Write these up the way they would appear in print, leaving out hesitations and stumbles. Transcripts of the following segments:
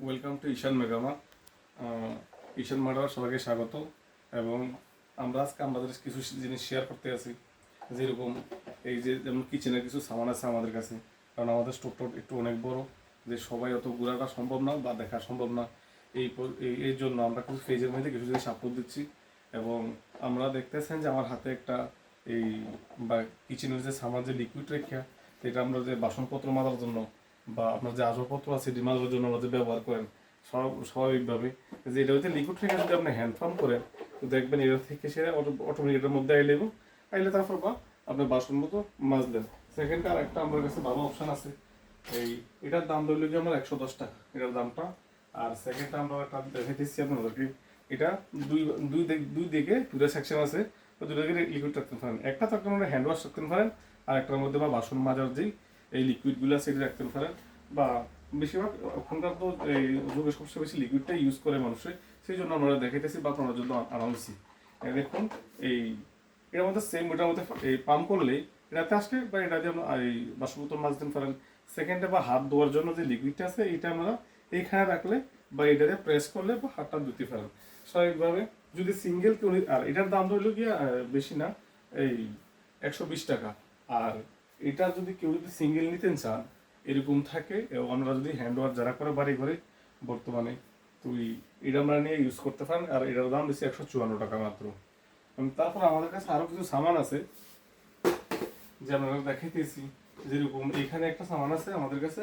Welcome to Ishan মেগামা। Ishan mudder সবাইকে স্বাগত। এবং আমরা আজকে আমাদের কিছু জিনিস শেয়ার করতে আছি, যেরকম এই যে যেমন কিচেনের কিছু সামান আছে আমাদের কাছে, কারণ আমাদের স্টোরটা একটু অনেক বড়, যে সবাই অত ঘোরাটা সম্ভব না বা দেখা সম্ভব না। এই জন্য আমরা কিছু ফেজের মধ্যে কিছু জিনিস আপলোড দিচ্ছি। এবং আমরা দেখতেছেন যে আমার হাতে একটা এই বা কিচেনের যে সামান যে লিকুইড রেখা, এটা আমরা যে বাসনপত্র মাজার জন্য বা আপনার যে আসবাবপত্র আছে এটি মাজার জন্য আমরা যে ব্যবহার করেন স্বাভাবিকভাবে, যে এটা হচ্ছে লিকুইড রেখা যদি আপনি হ্যান্ড পাম্প করেন তো দেখবেন এটা থেকে সে অটোমেটিক এটার মধ্যে আইলে তারপর বা আপনি বাসন মতো মাজলেন। সেকেন্ড আর একটা আমার কাছে ভালো অপশন আছে। এটার দাম ধরলে কি আমার 110 টাকা এটার দামটা। আর সেকেন্ডটা আমরা একটা দেখাইতেছি আপনাদেরকে। এটা দুই দুই দিকে দুটো সেকশন আছে, তো দুটো দিকে লিকুইড রাখতে পারেন। একটা তো আপনারা হ্যান্ড ওয়াশ রাখতে পারেন, আর একটার মধ্যে বা বাসন মাজার যেই এই লিকুইডগুলো আছে এটা রাখতে পারেন। বা বেশিরভাগ ওখানকার তো এই যুগে সবচেয়ে বেশি লিকুইডটাই ইউজ করে মানুষের, সেই জন্য আমরা দেখাইতেছি বা আপনার জন্য আনাচ্ছি। দেখুন এটার মধ্যে সেম ওটার মধ্যে এই পাম্প করলেই এটাতে আসলে বা এটা দিয়ে আমরা এই বাসনপত্র মাজতে পারেন। সেকেন্ডে বা হাত ধোয়ার জন্য যে লিকুইডটা আছে এটা আমরা এইখানে রাখলে বা এটা দিয়ে প্রেস করলে বা হাতটা ধুতে পারেন স্বাভাবিকভাবে। যদি সিঙ্গেল কেউ, আর এটার দাম হইল গিয়ে বেশি না, এই 120 টাকা। আর এটা যদি কেউ যদি সিঙ্গেল নিতে চান এরকম থাকে, আমরা যদি হ্যান্ড ওয়াশ যারা করে বাড়ি ঘরে বর্তমানে, তুই এটা আমরা নিয়ে ইউজ করতে পারেন। আর এটার দাম বেশি 154 টাকা মাত্র। তারপর আমাদের কাছে আরো কিছু সামান আছে যে আমরা দেখাইতেছি। যেরকম এখানে একটা সামান আছে আমাদের কাছে,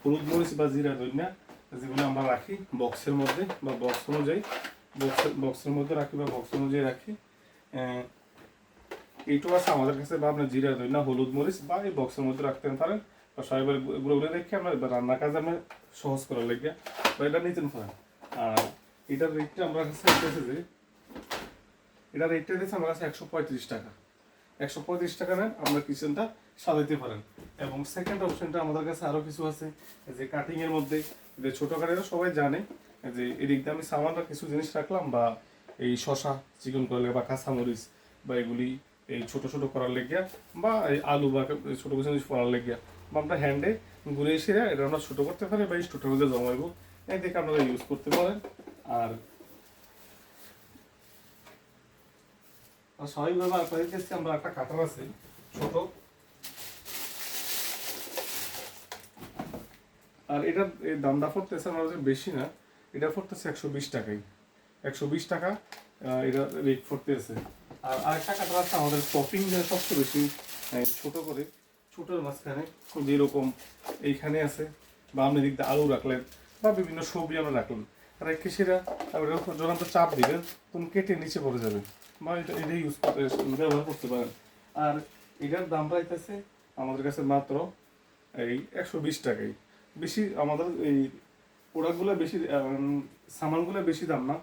হলুদ মরিচ বা জিরা ধনিয়া, যেগুলো আমরা রাখি বক্সের মধ্যে বা বক্স অনুযায়ী বক্সের মধ্যে রাখি বা বক্স অনুযায়ী রাখি। এইটাও আছে আমাদের কাছে, বা আপনার জিরা ধনিয়া হলুদ মরিচ বা এই বক্সের মধ্যে রাখতে পারেন। বা সবাই গুঁড়ো রেখে আমরা রান্নার কাজে আমরা সহজ করার লেগে বা এটা নিতে পারেন। আর এটার রেটটা আমার কাছে যে এটার রেটটা দিয়েছে আমার কাছে 135 টাকা। 135 টাকা নেন, আপনার কিচেনটা সাজাইতে পারেন। এবং সেকেন্ড অপশনটা আমাদের কাছে আরো কিছু আছে, যে কাটিং এর মধ্যে যে ছোট কাটিংটা সবাই জানে, যে এদিক দিয়ে আমি সামান্য কিছু জিনিস রাখলাম, বা এই শশা চিকন করার লেগে বা কাঁচামরিচ বা এগুলি এই ছোট ছোট করার লেগিয়া, বা এই আলু বা ছোট কিছু জিনিস করার লেগিয়া, বা আমরা হ্যান্ডে ঘুরে এসে এটা আমরা ছোট করতে পারি বা এই স্টোরের মধ্যে জমাইবো, এই দেখে আপনারা ইউজ করতে পারেন। আর স্বাভাবিকভাবে আপনাদের কাছে আমরা একটা কাটার আছে ছোট, আর এটার দামটা পড়তেছে আমাদের বেশি না, এটা পড়তেছে 120 টাকাই। 120 টাকা এটা রেট পড়তেছে। আর আরেকটা কাটার আছে আমাদের টপিং যেটা সবচেয়ে বেশি ছোট করে, ছোটোর মাঝখানে যেরকম এইখানে আছে, বা আপনি দিক দিয়ে আলু রাখলেন বা বিভিন্ন সবজি আমরা রাখলেন, রেখে সেটা যখন আপনি চাপ দিবেন তখন কেটে নিচে পড়ে যাবে, বা এটা ইউজ করতে ব্যবহার করতে পারেন। আর এটার দাম পাইতেছে আমাদের কাছে মাত্র এই 120 টাকাই। বেশি আমাদের এই প্রোডাক্টগুলো বেশি, সামানগুলো বেশি দাম না,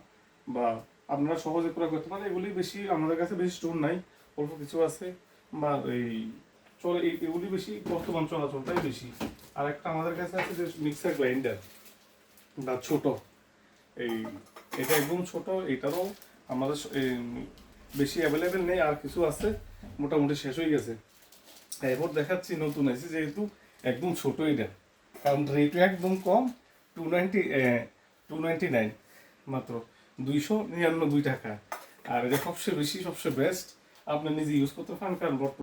বা আপনারা সহজে ক্রয় করতে পারেন। এগুলি বেশি আমাদের কাছে বেশি স্টোর নাই, অল্প কিছু আছে, বা এই চলে এগুলি বেশি বর্তমান চলাচলটাই বেশি। আর একটা আমাদের কাছে আছে যে মিক্সার গ্রাইন্ডার বা ছোট, এই এটা একদম ছোট, এটারও আমাদের বেশি অ্যাভেলেবেল নেই, আর কিছু আছে মোটামুটি শেষ হয়ে গেছে। এরপর দেখাচ্ছি নতুন আছে, যেহেতু একদম ছোট এটা, কারণ রেট একদম কম, 299 মাত্র 299 টাকা। আর এটা সবচেয়ে বেশি সবচেয়ে বেস্ট, আপনি নিজে ইউজ করতে পারেন, কারণ